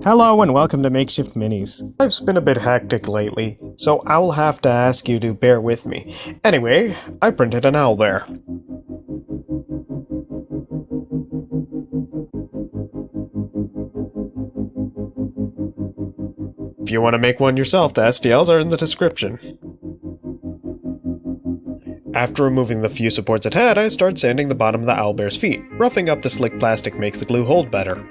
Hello and welcome to Makeshift Minis. Life's been a bit hectic lately, so I'll have to ask you to bear with me. Anyway, I printed an owlbear. If you want to make one yourself, the STLs are in the description. After removing the few supports it had, I started sanding the bottom of the owlbear's feet. Roughing up the slick plastic makes the glue hold better.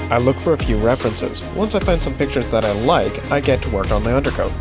I look for a few references. Once I find some pictures that I like, I get to work on the undercoat.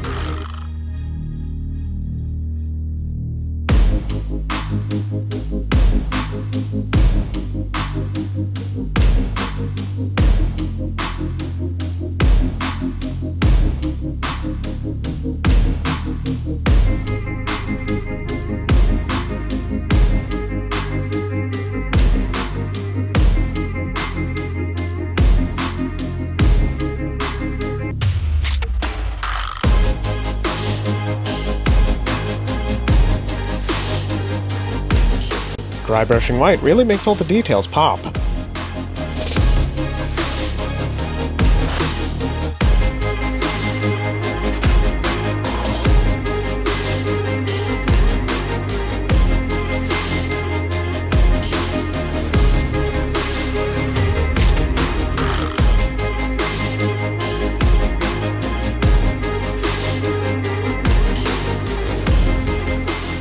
Dry brushing white really makes all the details pop.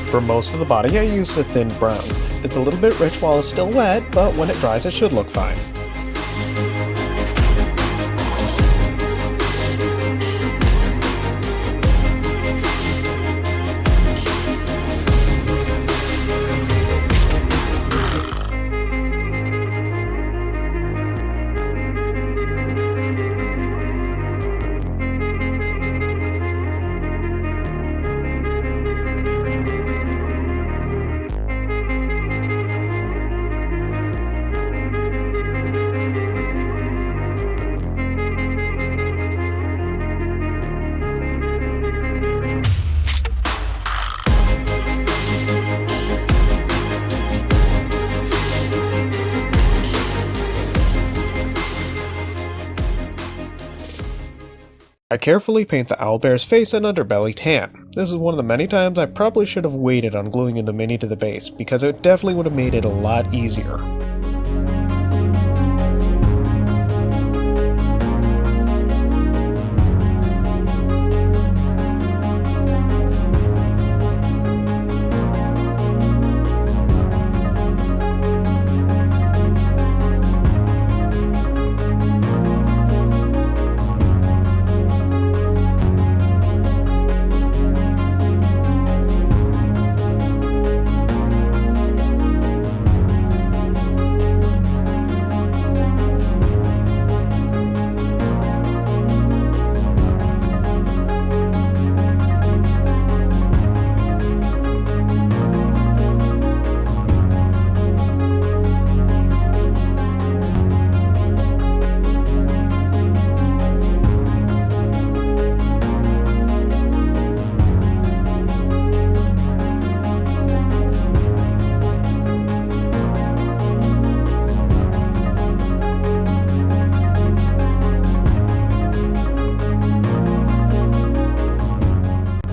For most of the body, I used a thin brown. It's a little bit rich while it's still wet, but when it dries it should look fine. I carefully paint the owlbear's face and underbelly tan. This is one of the many times I probably should have waited on gluing in the mini to the base, because it definitely would have made it a lot easier.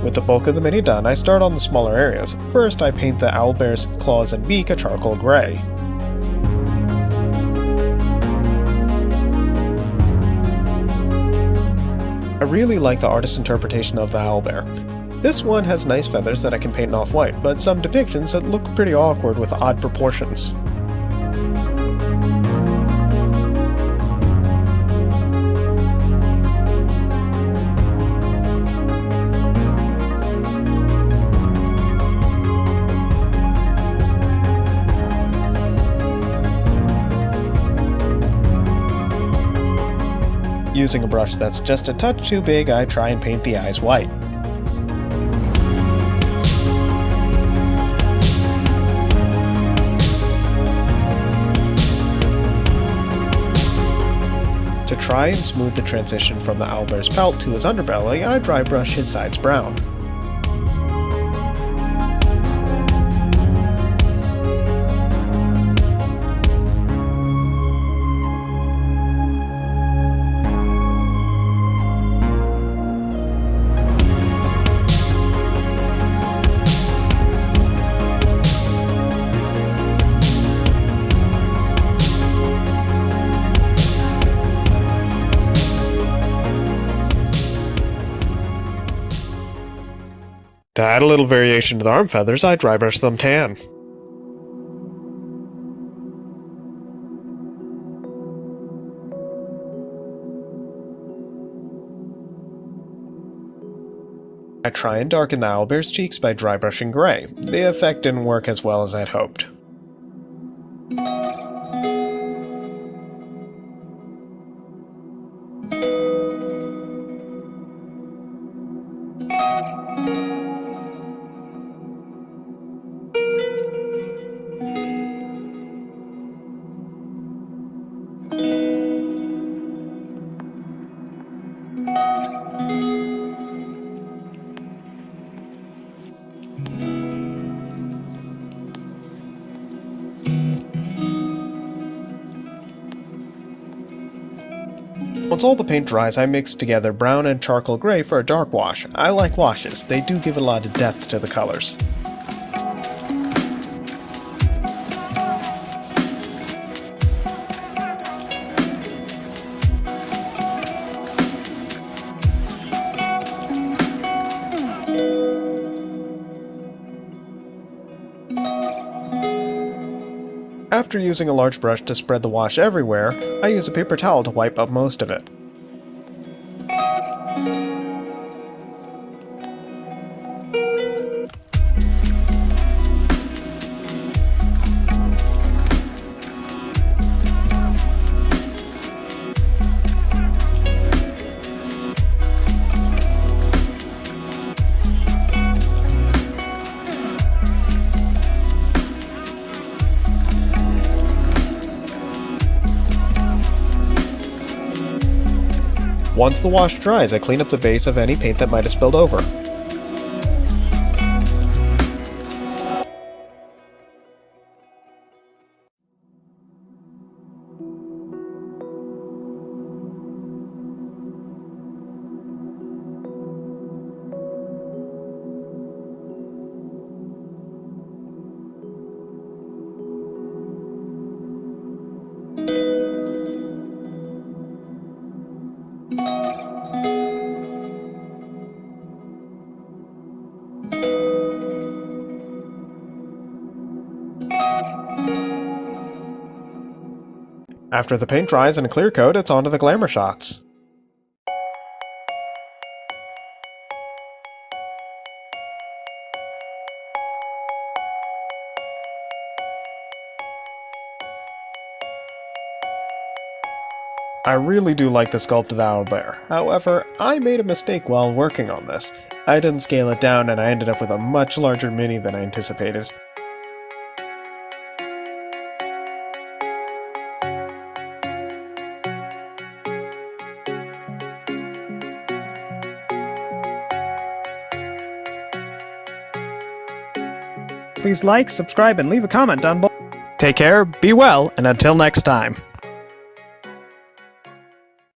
With the bulk of the mini done, I start on the smaller areas. First, I paint the owlbear's claws and beak a charcoal gray. I really like the artist's interpretation of the owlbear. This one has nice feathers that I can paint off-white, but some depictions that look pretty awkward with odd proportions. using a brush that's just a touch too big, I try and paint the eyes white. To try and smooth the transition from the owlbear's pelt to his underbelly, I dry brush his sides brown. To add a little variation to the arm feathers, I dry brush them tan. I try and darken the owlbear's cheeks by dry brushing gray. The effect didn't work as well as I'd hoped. Once all the paint dries, I mix together brown and charcoal gray for a dark wash. I like washes, they do give a lot of depth to the colors. After using a large brush to spread the wash everywhere, I use a paper towel to wipe up most of it. Once the wash dries, I clean up the base of any paint that might have spilled over. After the paint dries in a clear coat, it's on to the glamour shots. I really do like the sculpt of the owlbear. However, I made a mistake while working on this. I didn't scale it down and I ended up with a much larger mini than I anticipated. Please like, subscribe, and leave a comment down below. Take care, be well, and until next time.